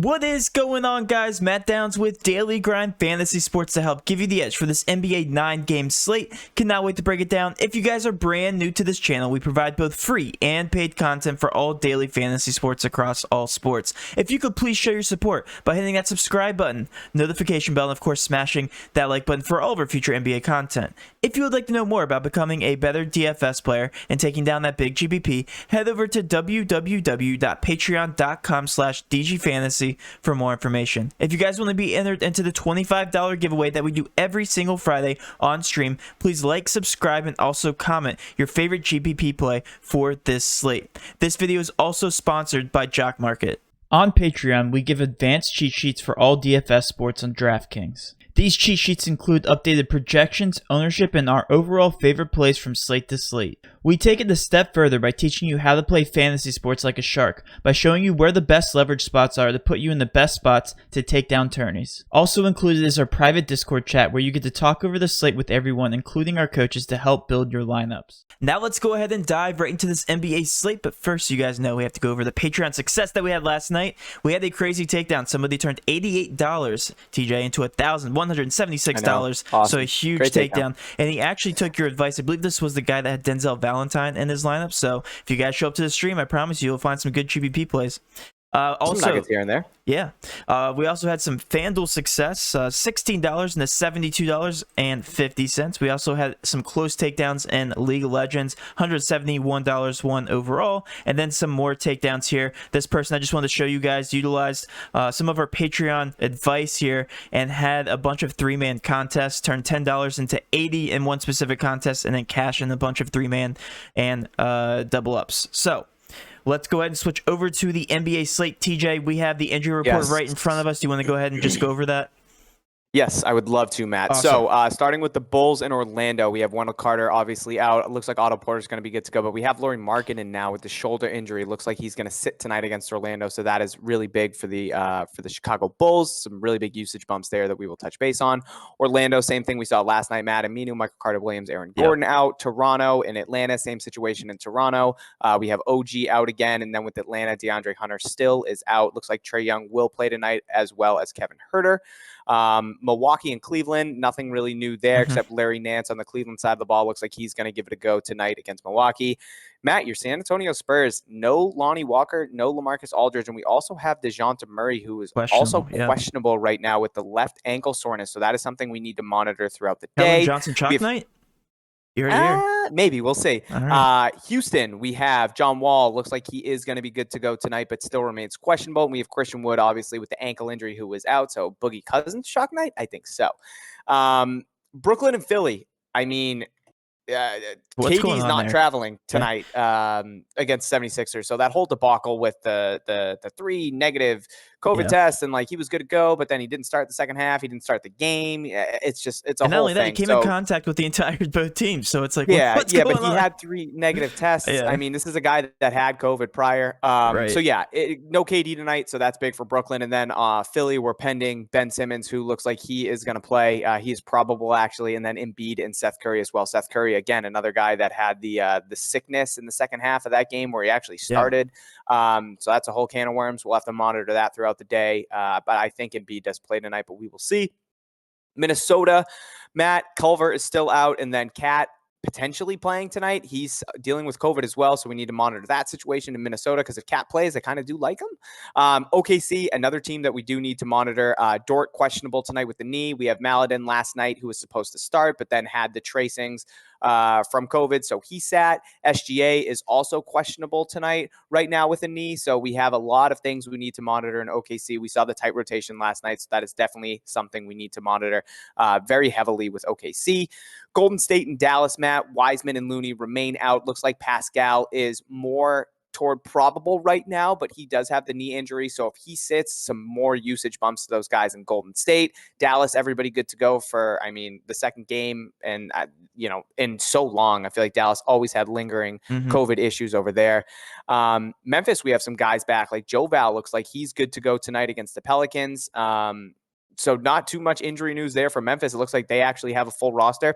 What is going on, guys? Matt Downs with Daily Grind Fantasy Sports to help give you the edge for this NBA 9-game slate. Cannot wait to break it down. If you guys are brand new to this channel, we provide both free and paid content for all daily fantasy sports across all sports. If you could please show your support by hitting that subscribe button, notification bell, and of course smashing that like button for all of our future NBA content. If you would like to know more about becoming a better DFS player and taking down that big GPP, head over to www.patreon.com/DGFantasy for more information. If you guys want to be entered into the $25 giveaway that we do every single Friday on stream, please like, subscribe, and also comment your favorite GPP play for this slate. This video is also sponsored by Jock Market. On Patreon, we give advanced cheat sheets for all DFS sports on Draftkings. These cheat sheets include updated projections, ownership, and our overall favorite plays from slate to slate. We take it a step further by teaching you how to play fantasy sports like a shark, by showing you where the best leverage spots are to put you in the best spots to take down tourneys. Also included is our private Discord chat where you get to talk over the slate with everyone, including our coaches, to help build your lineups. Now let's go ahead and dive right into this NBA slate, but first you guys know we have to go over the Patreon success that we had last night. We had a crazy takedown. Somebody turned $88, TJ, into $1,176. Awesome. So a huge takedown. And he actually took your advice. I believe this was the guy that had Denzel Valentine in his lineup. So if you guys show up to the stream, I promise you'll find some good GPP plays. Also, some nuggets here and there. Yeah. We also had some FanDuel success, $16 into $72.50. We also had some close takedowns in League of Legends, $171 won overall, and then some more takedowns here. This person I just wanted to show you guys utilized some of our Patreon advice here and had a bunch of three-man contests, turned $10 into $80 in one specific contest, and then cash in a bunch of three-man and double ups. So let's go ahead and switch over to the NBA slate. TJ, we have the injury report right in front of us. Do you want to go ahead and just go over that? Yes, I would love to, Matt. Awesome. So starting with the Bulls in Orlando, we have Wendell Carter obviously out. It looks like Otto Porter's going to be good to go, but we have Lauri Markkanen now with the shoulder injury. It looks like he's going to sit tonight against Orlando, so that is really big for the Chicago Bulls. Some really big usage bumps there that we will touch base on. Orlando, same thing we saw last night. Matt Aminu, Michael Carter-Williams, Aaron Gordon out. Toronto and Atlanta, same situation in Toronto. We have OG out again, and then with Atlanta, DeAndre Hunter still is out. Looks like Trae Young will play tonight as well as Kevin Huerter. Milwaukee and Cleveland, nothing really new there except Larry Nance on the Cleveland side of the ball. Looks like he's going to give it a go tonight against Milwaukee. Matt, your San Antonio Spurs, no Lonnie Walker, no LaMarcus Aldridge, and we also have DeJounte Murray, who is also questionable right now with the left ankle soreness. So that is something we need to monitor throughout the day. Johnson chalk night? You're here. Maybe. We'll see. Right. Houston, we have John Wall. Looks like he is going to be good to go tonight, but still remains questionable. And we have Christian Wood, obviously, with the ankle injury, who was out. So Boogie Cousins, shock night? I think so. Brooklyn and Philly. I mean, KD's not traveling tonight against 76ers. So that whole debacle with the 3 negative COVID tests, and like he was good to go, but then he didn't start the second half. He didn't start the game. It's a whole thing. And not only that, he came in contact with the entire both teams. So it's like, but he had 3 negative tests. I mean, this is a guy that had COVID prior. So yeah, no KD tonight. So that's big for Brooklyn. And then Philly, we're pending Ben Simmons, who looks like he is going to play. He's probable actually. And then Embiid and Seth Curry as well. Seth Curry, again, another guy that had the sickness in the second half of that game where he actually started. So that's a whole can of worms. We'll have to monitor that throughout the day. But I think Embiid does play tonight, but we will see. Minnesota, Matt Culver is still out, and then Cat potentially playing tonight. He's dealing with COVID as well, so we need to monitor that situation in Minnesota because if Cat plays, I kind of do like him. OKC, another team that we do need to monitor. Dort questionable tonight with the knee. We have Maladin last night who was supposed to start, but then had the tracings from COVID, so he sat. SGA is also questionable tonight right now with a knee, so we have a lot of things we need to monitor in OKC. We saw the tight rotation last night, so that is definitely something we need to monitor very heavily with OKC. Golden State and Dallas, Matt, Wiseman and Looney remain out. Looks like Pascal is more toward probable right now, but he does have the knee injury. So if he sits, some more usage bumps to those guys in Golden State. Dallas, everybody good to go for, I mean, the second game. And, in so long, I feel like Dallas always had lingering COVID issues over there. Memphis, we have some guys back. Like Joe Val looks like he's good to go tonight against the Pelicans. So not too much injury news there for Memphis. It looks like they actually have a full roster.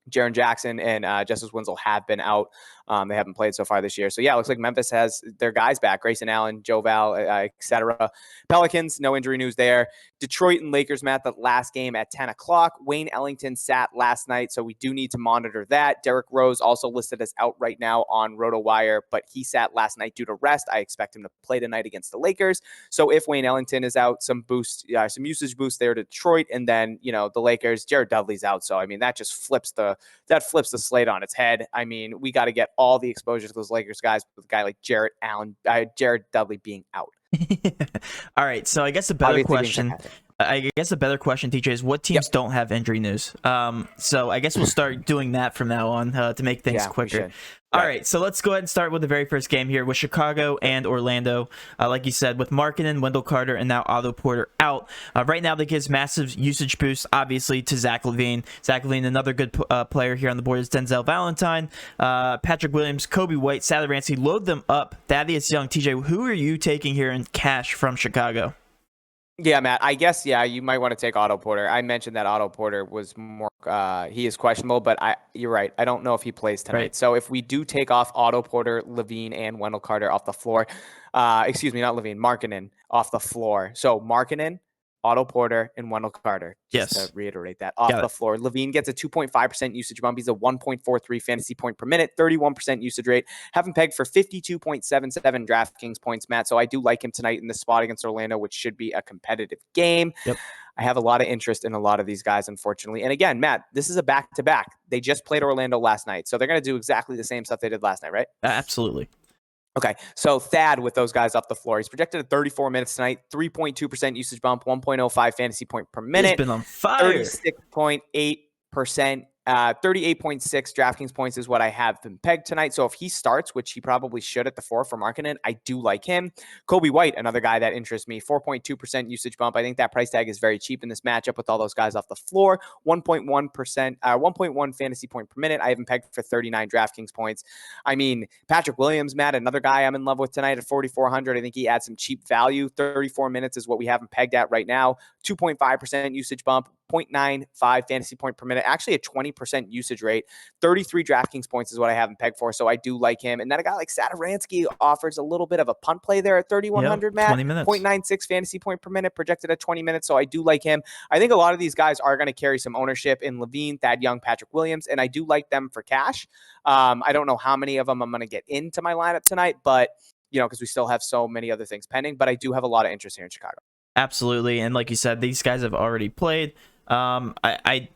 Jaren Jackson and Justice Winslow have been out. They haven't played so far this year. So, yeah, it looks like Memphis has their guys back. Grayson Allen, Joe Val, etc. Pelicans, no injury news there. Detroit and Lakers, Matt, the last game at 10 o'clock. Wayne Ellington sat last night, so we do need to monitor that. Derrick Rose also listed as out right now on RotoWire, but he sat last night due to rest. I expect him to play tonight against the Lakers. So if Wayne Ellington is out, some usage boost there to Detroit. And then, the Lakers, Jared Dudley's out. So, I mean, that just flips the slate on its head. I mean, we got to get all the exposure to those Lakers guys with a guy like Jared Dudley being out. All right, so I guess a better question, TJ, is what teams don't have injury news? So I guess we'll start doing that from now on to make things quicker. All right, so let's go ahead and start with the very first game here with Chicago and Orlando. Like you said, with Markkanen, Wendell Carter, and now Otto Porter out. Right now, that gives massive usage boost, obviously, to Zach LaVine. Zach LaVine, another good player here on the board, is Denzel Valentine, Patrick Williams, Kobe White, Satoransky. Load them up. Thaddeus Young. TJ, who are you taking here in cash from Chicago? Yeah, Matt, I guess, you might want to take Otto Porter. I mentioned that Otto Porter was more, he is questionable, but you're right. I don't know if he plays tonight. Right. So if we do take off Otto Porter, LaVine, and Wendell Carter off the floor, excuse me, not LaVine, Markkanen off the floor. So Markkanen, Otto Porter, and Wendell Carter. Just to reiterate that, off the floor. LaVine gets a 2.5% usage bump. He's a 1.43 fantasy point per minute, 31% usage rate. Have him pegged for 52.77 DraftKings points, Matt. So I do like him tonight in this spot against Orlando, which should be a competitive game. Yep. I have a lot of interest in a lot of these guys, unfortunately. And again, Matt, this is a back-to-back. They just played Orlando last night. So they're going to do exactly the same stuff they did last night, right? Absolutely. Okay, so Thad with those guys off the floor. He's projected at 34 minutes tonight, 3.2% usage bump, 1.05 fantasy point per minute. He's been on fire. 36.8%. 38.6 DraftKings points is what I have been pegged tonight. So if he starts, which he probably should at the 4 for Markkanen, I do like him. Kobe White, another guy that interests me, 4.2% usage bump. I think that price tag is very cheap in this matchup with all those guys off the floor. 1.1 fantasy point per minute. I have him pegged for 39 DraftKings points. I mean, Patrick Williams, Matt, another guy I'm in love with tonight at 4,400. I think he adds some cheap value. 34 minutes is what we have him pegged at right now. 2.5% usage bump. 0.95 fantasy point per minute, actually a 20% usage rate. 33 DraftKings points is what I have him pegged for, so I do like him. And then a guy like Satoransky offers a little bit of a punt play there at 3,100, Matt. 20 minutes. 0.96 fantasy point per minute, projected at 20 minutes, so I do like him. I think a lot of these guys are going to carry some ownership in LaVine, Thad Young, Patrick Williams, and I do like them for cash. I don't know how many of them I'm going to get into my lineup tonight, but because we still have so many other things pending, but I do have a lot of interest here in Chicago. Absolutely, and like you said, these guys have already played. I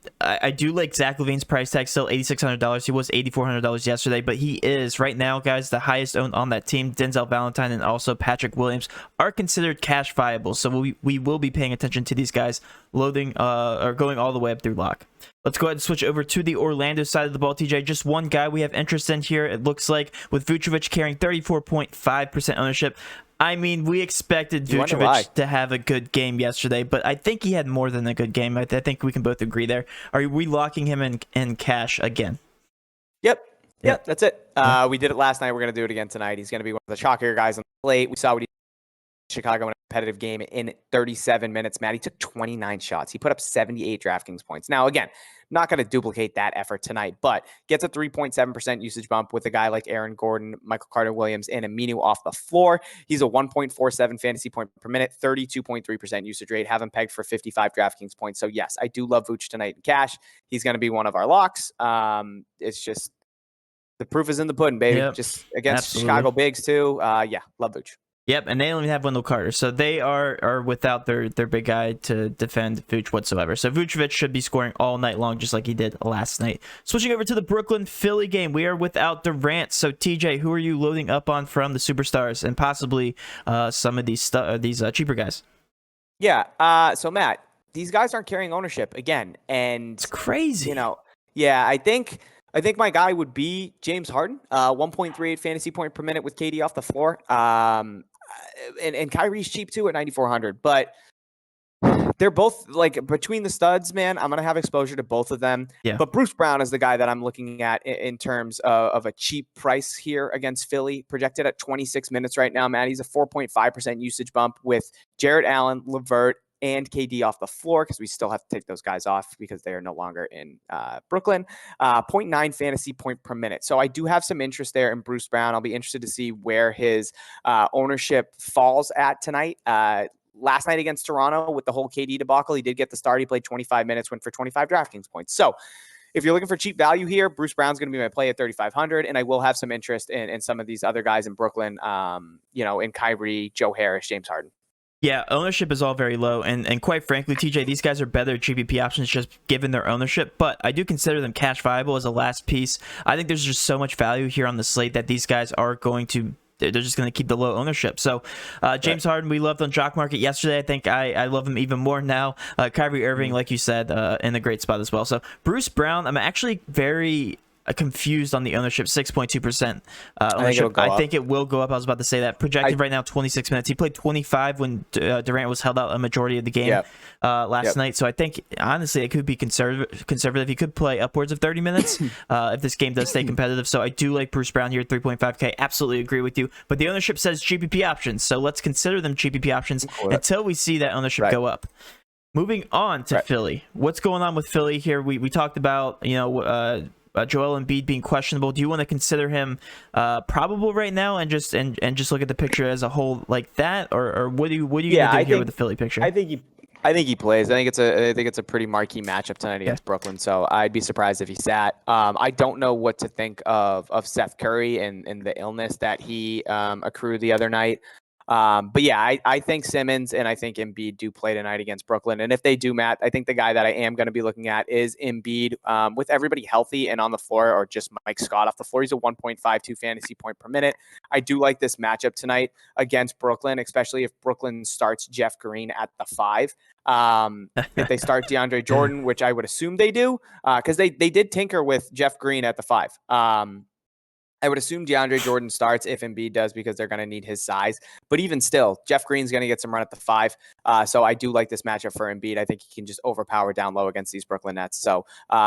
do like Zach LaVine's price tag, still $8,600. He was $8,400 yesterday, but he is right now, guys, the highest owned on that team. Denzel Valentine and also Patrick Williams are considered cash viable, so we will be paying attention to these guys loading or going all the way up through lock. Let's go ahead and switch over to the Orlando side of the ball, TJ. Just one guy we have interest in here, it looks like, with Vucevic carrying 34.5% ownership. I mean, we expected Vucevic to have a good game yesterday, but I think he had more than a good game. I think we can both agree there. Are we locking him in cash again? Yep, that's it. We did it last night. We're going to do it again tonight. He's going to be one of the chalkier guys on the plate. We saw what he did in Chicago in a competitive game in 37 minutes. Matt, he took 29 shots. He put up 78 DraftKings points. Now, again, not going to duplicate that effort tonight, but gets a 3.7% usage bump with a guy like Aaron Gordon, Michael Carter-Williams, and Aminu off the floor. He's a 1.47 fantasy point per minute, 32.3% usage rate. Have him pegged for 55 DraftKings points. So yes, I do love Vooch tonight in cash. He's going to be one of our locks. It's just the proof is in the pudding, baby. Yep, just against Chicago bigs too. Yeah, love Vooch. Yep, and they only have Wendell Carter, so they are without their big guy to defend Vooch whatsoever. So Vucevic should be scoring all night long, just like he did last night. Switching over to the Brooklyn-Philly game, we are without Durant. So TJ, who are you loading up on from the superstars and possibly some of these cheaper guys? Yeah, so Matt, these guys aren't carrying ownership again, and it's crazy. Yeah, I think my guy would be James Harden, 1.38 fantasy point per minute with KD off the floor. And Kyrie's cheap too at 9,400, but they're both like between the studs, man. I'm going to have exposure to both of them. Yeah. But Bruce Brown is the guy that I'm looking at in terms of a cheap price here against Philly, projected at 26 minutes right now, Matt. He's a 4.5% usage bump with Jared Allen, LeVert, and KD off the floor, because we still have to take those guys off because they are no longer in Brooklyn. 0.9 fantasy point per minute. So I do have some interest there in Bruce Brown. I'll be interested to see where his ownership falls at tonight. Last night against Toronto with the whole KD debacle, he did get the start. He played 25 minutes, went for 25 DraftKings points. So if you're looking for cheap value here, Bruce Brown's going to be my play at 3,500, and I will have some interest in some of these other guys in Brooklyn, in Kyrie, Joe Harris, James Harden. Yeah, ownership is all very low, and quite frankly, TJ, these guys are better at GPP options just given their ownership, but I do consider them cash viable as a last piece. I think there's just so much value here on the slate that these guys are going to they're just going to keep the low ownership. So James Harden, we loved on Jock Market yesterday. I think I love him even more now. Kyrie Irving, like you said, in a great spot as well. So Bruce Brown, I'm actually very confused on the ownership, 6.2% ownership. I think it will go up. I was about to say that. Projected right now 26 minutes. He played 25 when Durant was held out a majority of the game last night. So I think honestly it could be conservative. He could play upwards of 30 minutes if this game does stay competitive. So I do like Bruce Brown here at 3.5K. Absolutely agree with you. But the ownership says GPP options. So let's consider them GPP options until we see that ownership go up. Moving on to Philly. What's going on with Philly here? We talked about, Joel Embiid being questionable. Do you want to consider him probable right now and just look at the picture as a whole like that, or what do you do here with the Philly picture? I think he plays. I think it's a pretty marquee matchup tonight against Brooklyn. So I'd be surprised if he sat. I don't know what to think of Seth Curry and the illness that he accrued the other night. But yeah, I think Simmons and I think Embiid do play tonight against Brooklyn. And if they do, Matt, I think the guy that I am going to be looking at is Embiid. With everybody healthy and on the floor, or just Mike Scott off the floor, he's a 1.52 fantasy point per minute. I do like this matchup tonight against Brooklyn, especially if Brooklyn starts Jeff Green at the 5. If they start DeAndre Jordan, which I would assume they do, because they did tinker with Jeff Green at the 5. I would assume DeAndre Jordan starts if Embiid does, because they're going to need his size. But even still, Jeff Green's going to get some run at the 5. So I do like this matchup for Embiid. I think he can just overpower down low against these Brooklyn Nets. So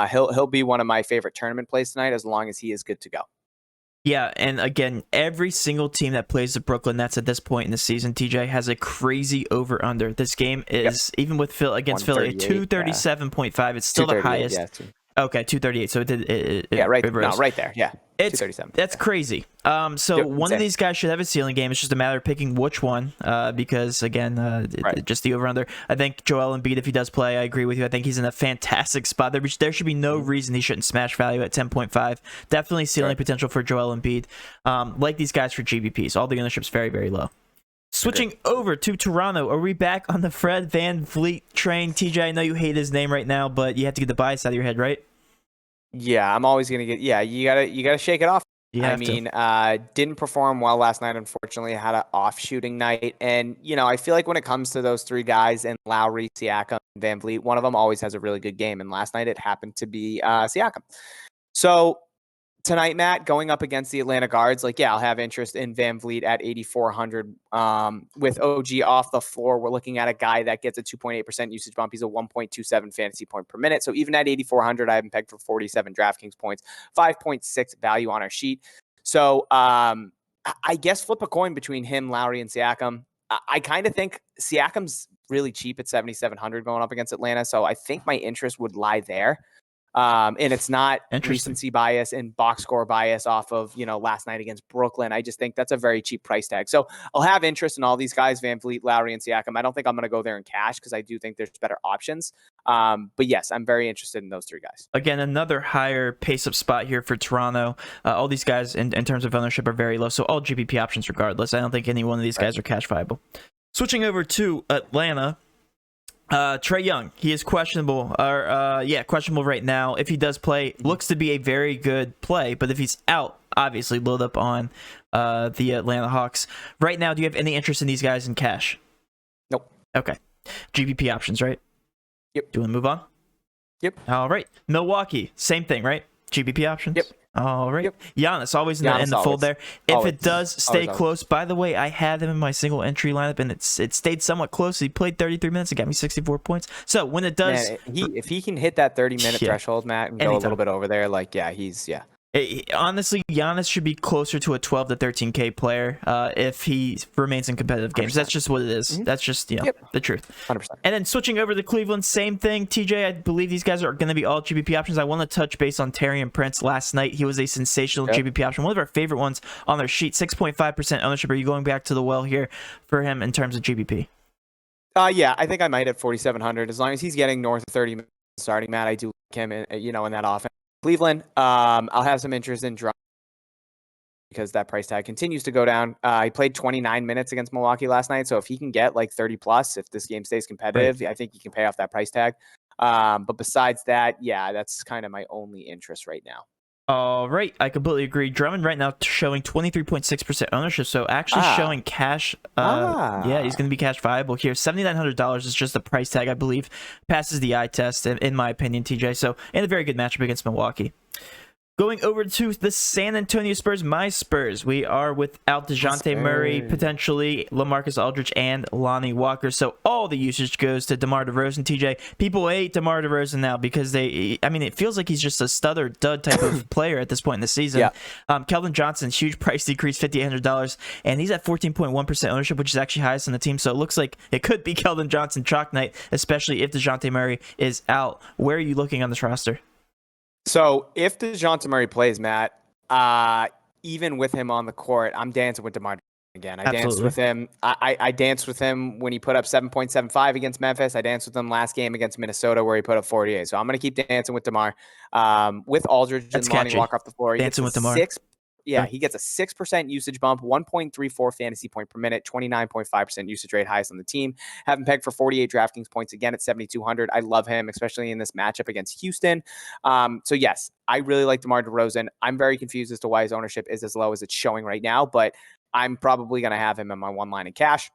he'll be one of my favorite tournament plays tonight, as long as he is good to go. Yeah, and again, every single team that plays the Brooklyn Nets at this point in the season, TJ, has a crazy over-under. This game is, even with Phil against Philly, 237.5. It's still the highest. Okay, 238. So right there. Yeah. It's 237. That's crazy. So one of these guys should have a ceiling game. It's just a matter of picking which one, because again, just the over under. I think Joel Embiid, if he does play, I agree with you. I think he's in a fantastic spot. There should be no reason he shouldn't smash value at 10.5. Definitely ceiling potential for Joel Embiid. Like these guys for GPPs, all the ownership's very, very low. Switching over to Toronto, are we back on the Fred VanVleet train? TJ, I know you hate his name right now, but you have to get the bias out of your head, right? Yeah, I'm always gonna get. Yeah, you gotta shake it off. Didn't perform well last night. Unfortunately, had an off shooting night, and I feel like when it comes to those three guys, and Lowry, Siakam, and VanVleet, one of them always has a really good game. And last night it happened to be Siakam. So tonight, Matt, going up against the Atlanta guards, I'll have interest in VanVleet at 8,400. With OG off the floor, we're looking at a guy that gets a 2.8% usage bump. He's a 1.27 fantasy point per minute. So even at 8,400, I have him pegged for 47 DraftKings points, 5.6 value on our sheet. So I guess flip a coin between him, Lowry, and Siakam. I kind of think Siakam's really cheap at 7,700 going up against Atlanta. So I think my interest would lie there. And it's not recency bias and box score bias off of, last night against Brooklyn. I just think that's a very cheap price tag. So I'll have interest in all these guys, VanVleet, Lowry, and Siakam. I don't think I'm going to go there in cash, because I do think there's better options. But yes, I'm very interested in those three guys. Again, another higher pace-up spot here for Toronto. All these guys in terms of ownership are very low. So all GPP options regardless. I don't think any one of these guys are cash viable. Switching over to Atlanta. Trae Young, he is questionable right now. If he does play, looks to be a very good play, but if he's out, obviously load up on the Atlanta Hawks. Right now, do you have any interest in these guys in cash? Nope. Okay. GPP options, right? Yep. Do you want to move on? Yep. All right. Milwaukee, same thing, right? GPP options? Yep. All right. Yep. Giannis, always in the fold there. If it does stay close, by the way, I had him in my single entry lineup, and it stayed somewhat close. He played 33 minutes and got me 64 points. So when it does... Man, if he can hit that 30-minute threshold, Matt, and go a little bit over there, Honestly, Giannis should be closer to a 12 to 13K player if he remains in competitive games. 100%. That's just what it is. That's just the truth. 100%. And then switching over to Cleveland, same thing. TJ, I believe these guys are going to be all GPP options. I want to touch base on Taurean Prince last night. He was a sensational GPP option, one of our favorite ones on their sheet. 6.5% ownership. Are you going back to the well here for him in terms of GPP? Yeah, I think I might at 4,700 as long as he's getting north of 30 minutes starting. Matt, I do like him, in that offense. Cleveland, I'll have some interest in Drum because that price tag continues to go down. He played 29 minutes against Milwaukee last night, so if he can get like 30 plus, if this game stays competitive, I think he can pay off that price tag. But besides that, yeah, that's kind of my only interest right now. All right, I completely agree. Drummond right now showing 23.6% ownership, so actually showing cash. Yeah, he's going to be cash viable here. $7,900 is just the price tag, I believe. Passes the eye test, in my opinion, TJ. So, in a very good matchup against Milwaukee. Going over to the San Antonio Spurs, my Spurs. We are without DeJounte Murray, potentially LaMarcus Aldridge, and Lonnie Walker. So all the usage goes to DeMar DeRozan. TJ, people hate DeMar DeRozan now because it feels like he's just a stutter dud type of player at this point in the season. Yeah. Keldon Johnson, huge price decrease, $5,800, and he's at 14.1% ownership, which is actually highest on the team. So it looks like it could be Keldon Johnson chalk night, especially if DeJounte Murray is out. Where are you looking on this roster? So if DeJounte Murray plays, Matt, even with him on the court, I'm dancing with DeMar again. I danced with him. I danced with him when he put up 7.75 against Memphis. I danced with him last game against Minnesota where he put up 48. So I'm going to keep dancing with DeMar. With Aldridge and Lonnie Walker off the floor. Dancing with DeMar. He gets a 6% usage bump, 1.34 fantasy point per minute, 29.5% usage rate, highest on the team. Have him pegged for 48 DraftKings points again at 7,200. I love him, especially in this matchup against Houston. So yes, I really like DeMar DeRozan. I'm very confused as to why his ownership is as low as it's showing right now, but I'm probably going to have him in my one line in cash.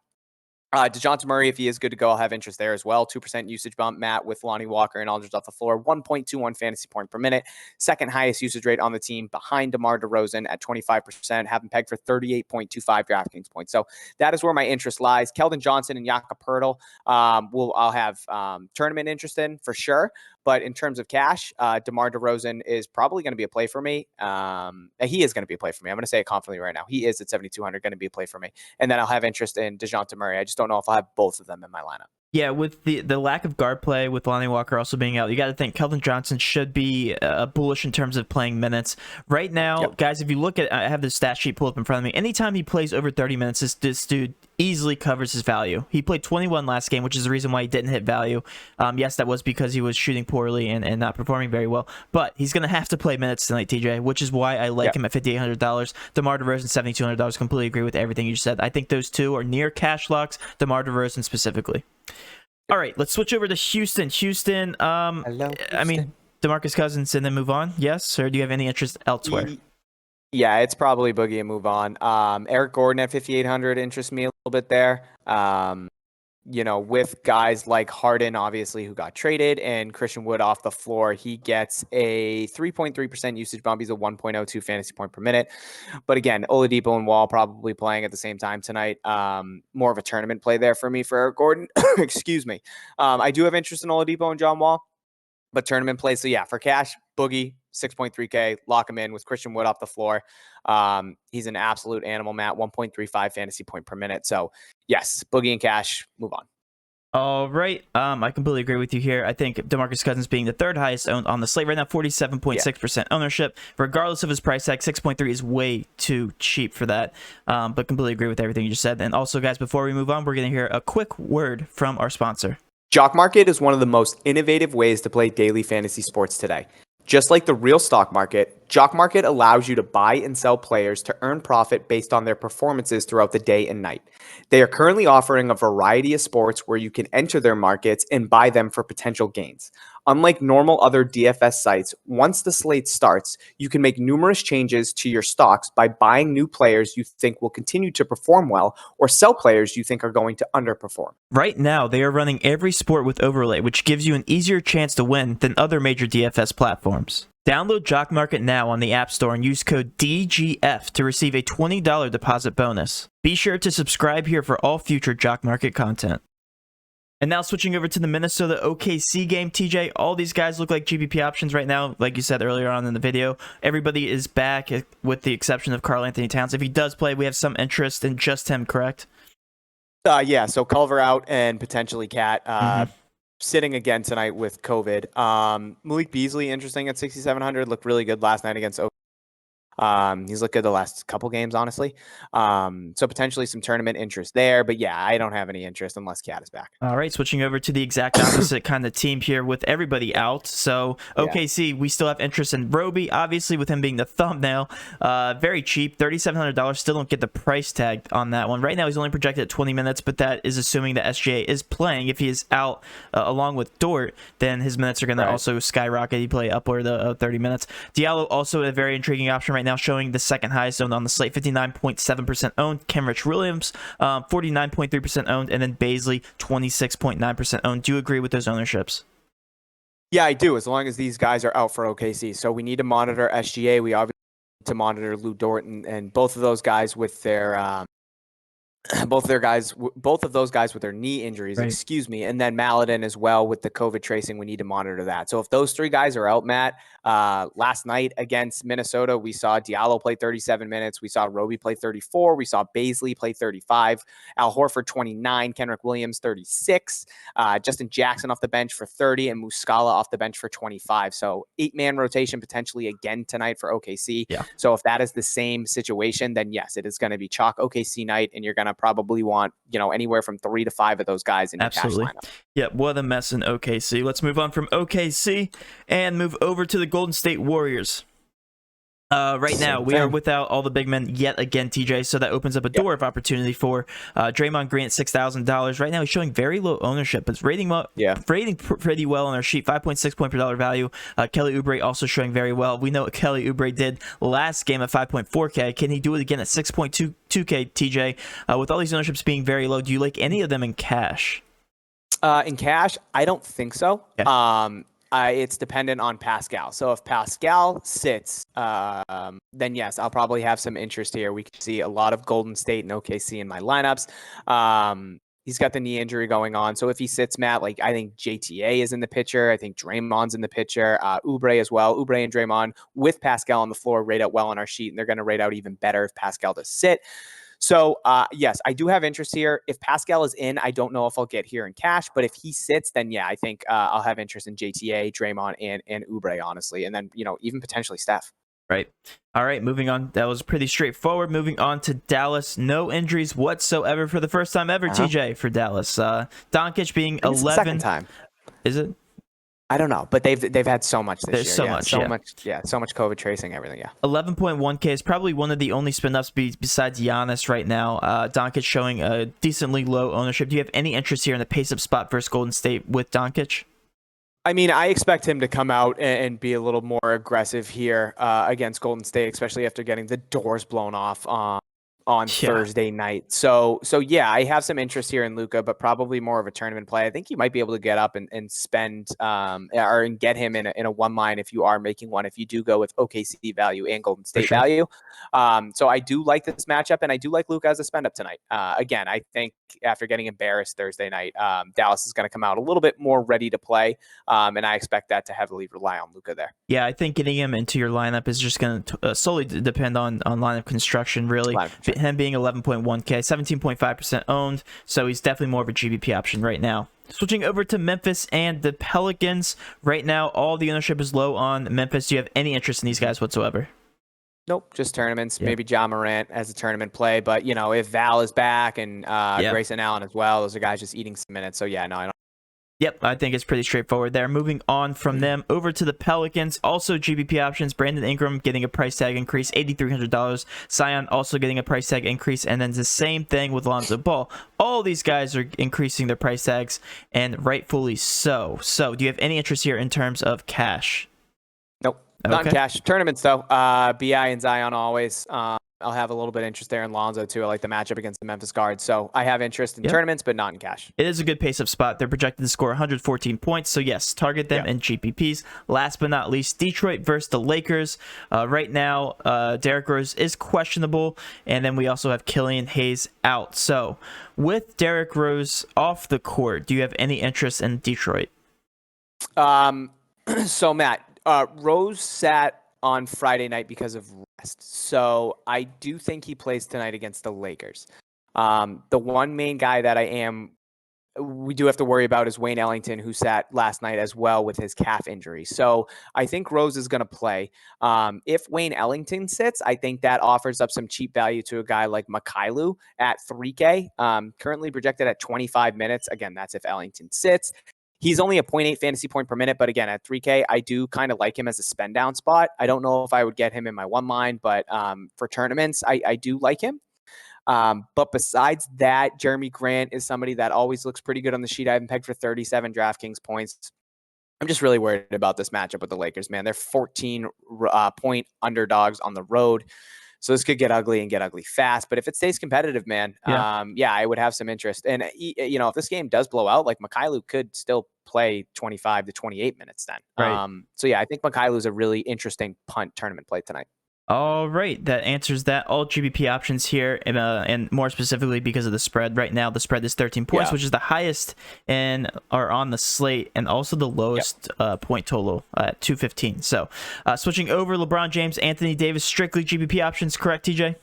DeJounte Murray, if he is good to go, I'll have interest there as well. 2% usage bump, Matt, with Lonnie Walker and Aldridge off the floor. 1.21 fantasy point per minute. Second highest usage rate on the team behind DeMar DeRozan at 25%. Have him pegged for 38.25 DraftKings points. So that is where my interest lies. Keldon Johnson and Jakob Poeltl, I'll have tournament interest in for sure. But in terms of cash, DeMar DeRozan is probably going to be a play for me. He is going to be a play for me. I'm going to say it confidently right now. He is at 7,200 going to be a play for me. And then I'll have interest in DeJounte Murray. I just don't know if I'll have both of them in my lineup. Yeah, with the lack of guard play, with Lonnie Walker also being out, you got to think Keldon Johnson should be bullish in terms of playing minutes. Right now, guys, if you look at, I have the stat sheet pulled up in front of me. Anytime he plays over 30 minutes, this dude easily covers his value. He played 21 last game, which is the reason why he didn't hit value. Yes, that was because he was shooting poorly and not performing very well. But he's going to have to play minutes tonight, TJ, which is why I like him at $5,800. DeMar DeRozan, $7,200. Completely agree with everything you said. I think those two are near cash locks, DeMar DeRozan specifically. All right, let's switch over to Houston. Houston, Hello, Houston. I mean, DeMarcus Cousins and then move on, yes? Or do you have any interest elsewhere? Yeah, it's probably Boogie and move on. Eric Gordon at 5,800 interests me a little bit there. With guys like Harden, obviously, who got traded, and Christian Wood off the floor, he gets a 3.3% usage bump. He's a 1.02 fantasy point per minute. But again, Oladipo and Wall probably playing at the same time tonight. More of a tournament play there for me for Eric Gordon. Excuse me. I do have interest in Oladipo and John Wall, but tournament play. So yeah, for cash, Boogie, 6.3K, lock him in with Christian Wood off the floor. He's an absolute animal, Matt, 1.35 fantasy point per minute. So yes, Boogie and cash, move on. All right. I completely agree with you here. I think DeMarcus Cousins being the third highest owned on the slate right now, 47.6% ownership. Regardless of his price tag, 6.3 is way too cheap for that. But completely agree with everything you just said. And also, guys, before we move on, we're going to hear a quick word from our sponsor. Jock Market is one of the most innovative ways to play daily fantasy sports today. Just like the real stock market, Jock Market allows you to buy and sell players to earn profit based on their performances throughout the day and night. They are currently offering a variety of sports where you can enter their markets and buy them for potential gains. Unlike normal other DFS sites, once the slate starts, you can make numerous changes to your stocks by buying new players you think will continue to perform well or sell players you think are going to underperform. Right now, they are running every sport with overlay, which gives you an easier chance to win than other major DFS platforms. Download Jock Market now on the App Store and use code DGF to receive a $20 deposit bonus. Be sure to subscribe here for all future Jock Market content. And now switching over to the Minnesota OKC game, TJ, all these guys look like GPP options right now. Like you said earlier on in the video, everybody is back with the exception of Karl-Anthony Towns. If he does play, we have some interest in just him, correct? Yeah, so Culver out and potentially Cat. Sitting again tonight with COVID. Malik Beasley, interesting at 6,700. Looked really good last night against he's looked good the last couple games, honestly. So potentially some tournament interest there, but yeah, I don't have any interest unless Cat is back. All right, switching over to the exact opposite kind of team here with everybody out. So OKC, we still have interest in Roby, obviously with him being the thumbnail. Very cheap, $3,700. Still don't get the price tag on that one. Right now, he's only projected at 20 minutes, but that is assuming that SGA is playing. If he is out along with Dort, then his minutes are going to also skyrocket. He play upward of 30 minutes. Diallo also a very intriguing option right now, showing the second highest owned on the slate, 59.7% owned. Kenrich Williams, 49.3% owned, and then Baisley, 26.9% owned. Do you agree with those ownerships? Yeah, I do, as long as these guys are out for OKC. So we need to monitor SGA. We obviously need to monitor Lou Dort, and both of those guys with their both of those guys with their knee injuries, excuse me, and then Maladin as well with the COVID tracing. We need to monitor that. So if those three guys are out, Matt, last night against Minnesota, we saw Diallo play 37 minutes. We saw Roby play 34. We saw Baisley play 35. Al Horford 29. Kenrich Williams 36. Justin Jackson off the bench for 30, and Muscala off the bench for 25. So 8-man rotation potentially again tonight for OKC. Yeah. So if that is the same situation, then yes, it is going to be chalk OKC night, and you're going to probably want, anywhere from 3 to 5 of those guys in your cash lineup. Yeah, what a mess in OKC. Let's move on from OKC and move over to the Golden State Warriors. Right now, we are without all the big men yet again, TJ, so that opens up a door of opportunity for Draymond Green at $6,000. Right now, he's showing very low ownership, but it's rating pretty well on our sheet, 5.6 point per dollar value. Kelly Oubre also showing very well. We know what Kelly Oubre did last game at 5.4K. Can he do it again at 6.22K, TJ? With all these ownerships being very low, do you like any of them in cash? In cash, I don't think so. Okay. It's dependent on Pascal. So if Pascal sits, then yes, I'll probably have some interest here. We can see a lot of Golden State and OKC in my lineups. He's got the knee injury going on. So if he sits, Matt, I think JTA is in the picture. I think Draymond's in the picture. Oubre as well. Oubre and Draymond with Pascal on the floor rate out well on our sheet, and they're going to rate out even better if Pascal does sit. So, yes, I do have interest here. If Pascal is in, I don't know if I'll get here in cash, but if he sits, then yeah, I think I'll have interest in JTA, Draymond, and Oubre, honestly, and then, even potentially Steph. Right. All right, moving on. That was pretty straightforward. Moving on to Dallas. No injuries whatsoever for the first time ever, TJ, for Dallas. Doncic being 11. Second time. Is it? I don't know, but they've had so much this year. So much COVID tracing, everything. Yeah, 11.1K is probably one of the only spin ups besides Giannis right now. Doncic showing a decently low ownership. Do you have any interest here in the pace up spot versus Golden State with Doncic? I mean, I expect him to come out and be a little more aggressive here against Golden State, especially after getting the doors blown off on Thursday night. So yeah, I have some interest here in Luka, but probably more of a tournament play. I think you might be able to get up and spend and get him in a one line if you are making one, if you do go with OKC value and Golden State value. So I do like this matchup, and I do like Luka as a spend up tonight. Again, I think after getting embarrassed Thursday night, Dallas is going to come out a little bit more ready to play. And I expect that to heavily rely on Luka there. Yeah, I think getting him into your lineup is just going to solely depend on lineup construction, really. Him being 11.1K, 17.5% owned, so he's definitely more of a GPP option right now. Switching over to Memphis and the Pelicans. Right now, all the ownership is low on Memphis. Do you have any interest in these guys whatsoever? Nope, just tournaments. Maybe Ja Morant as a tournament play, but if Val is back and Grayson Allen as well, those are guys just eating some minutes. So yeah, no, I don't. Yep, I think it's pretty straightforward there. Moving on from them over to the Pelicans. Also GPP options. Brandon Ingram getting a price tag increase, $8,300. Zion also getting a price tag increase. And then the same thing with Lonzo Ball. All these guys are increasing their price tags, and rightfully so. So do you have any interest here in terms of cash? Nope, not in cash. Tournaments, though. BI and Zion always. I'll have a little bit of interest there in Lonzo too. I like the matchup against the Memphis Guards. So I have interest in tournaments, but not in cash. It is a good pace-up spot. They're projected to score 114 points. So yes, target them in GPPs. Last but not least, Detroit versus the Lakers. Right now, Derrick Rose is questionable. And then we also have Killian Hayes out. So with Derrick Rose off the court, do you have any interest in Detroit? So Matt, Rose sat on Friday night because of rest. So I do think he plays tonight against the Lakers. The one main guy that we do have to worry about is Wayne Ellington, who sat last night as well with his calf injury. So I think Rose is going to play. If Wayne Ellington sits, I think that offers up some cheap value to a guy like Mikhailuk at 3K, currently projected at 25 minutes. Again, that's if Ellington sits. He's only a 0.8 fantasy point per minute, but again, at 3K, I do kind of like him as a spend down spot. I don't know if I would get him in my one line, but for tournaments, I do like him. But besides that, Jeremy Grant is somebody that always looks pretty good on the sheet. I have him pegged for 37 DraftKings points. I'm just really worried about this matchup with the Lakers, man. They're 14 point underdogs on the road. So this could get ugly and get ugly fast. But if it stays competitive, man, I would have some interest. And, if this game does blow out, like Mikhailuk could still play 25 to 28 minutes then. Right. So, yeah, I think Mikhailuk is a really interesting punt tournament play tonight. All right, that answers that. All GPP options here, and more specifically because of the spread. Right now, the spread is 13 points, which is the highest on the slate, and also the lowest point total at 215. So, switching over, LeBron James, Anthony Davis, strictly GPP options, correct, TJ?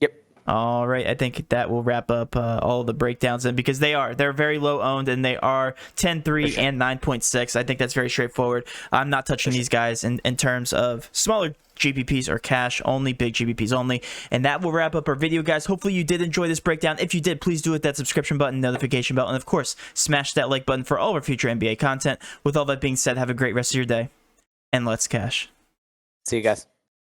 Yep. All right, I think that will wrap up all the breakdowns, and because they're very low owned, and they are 10-3 and 9.6. I think that's very straightforward. I'm not touching these guys in terms of smaller GPPs or cash, only big GPPs only. And that will wrap up our video, guys. Hopefully you did enjoy this breakdown. If you did, please do hit that subscription button, notification bell, and of course, smash that like button for all of our future NBA content. With all that being said, have a great rest of your day, and let's cash. See you guys.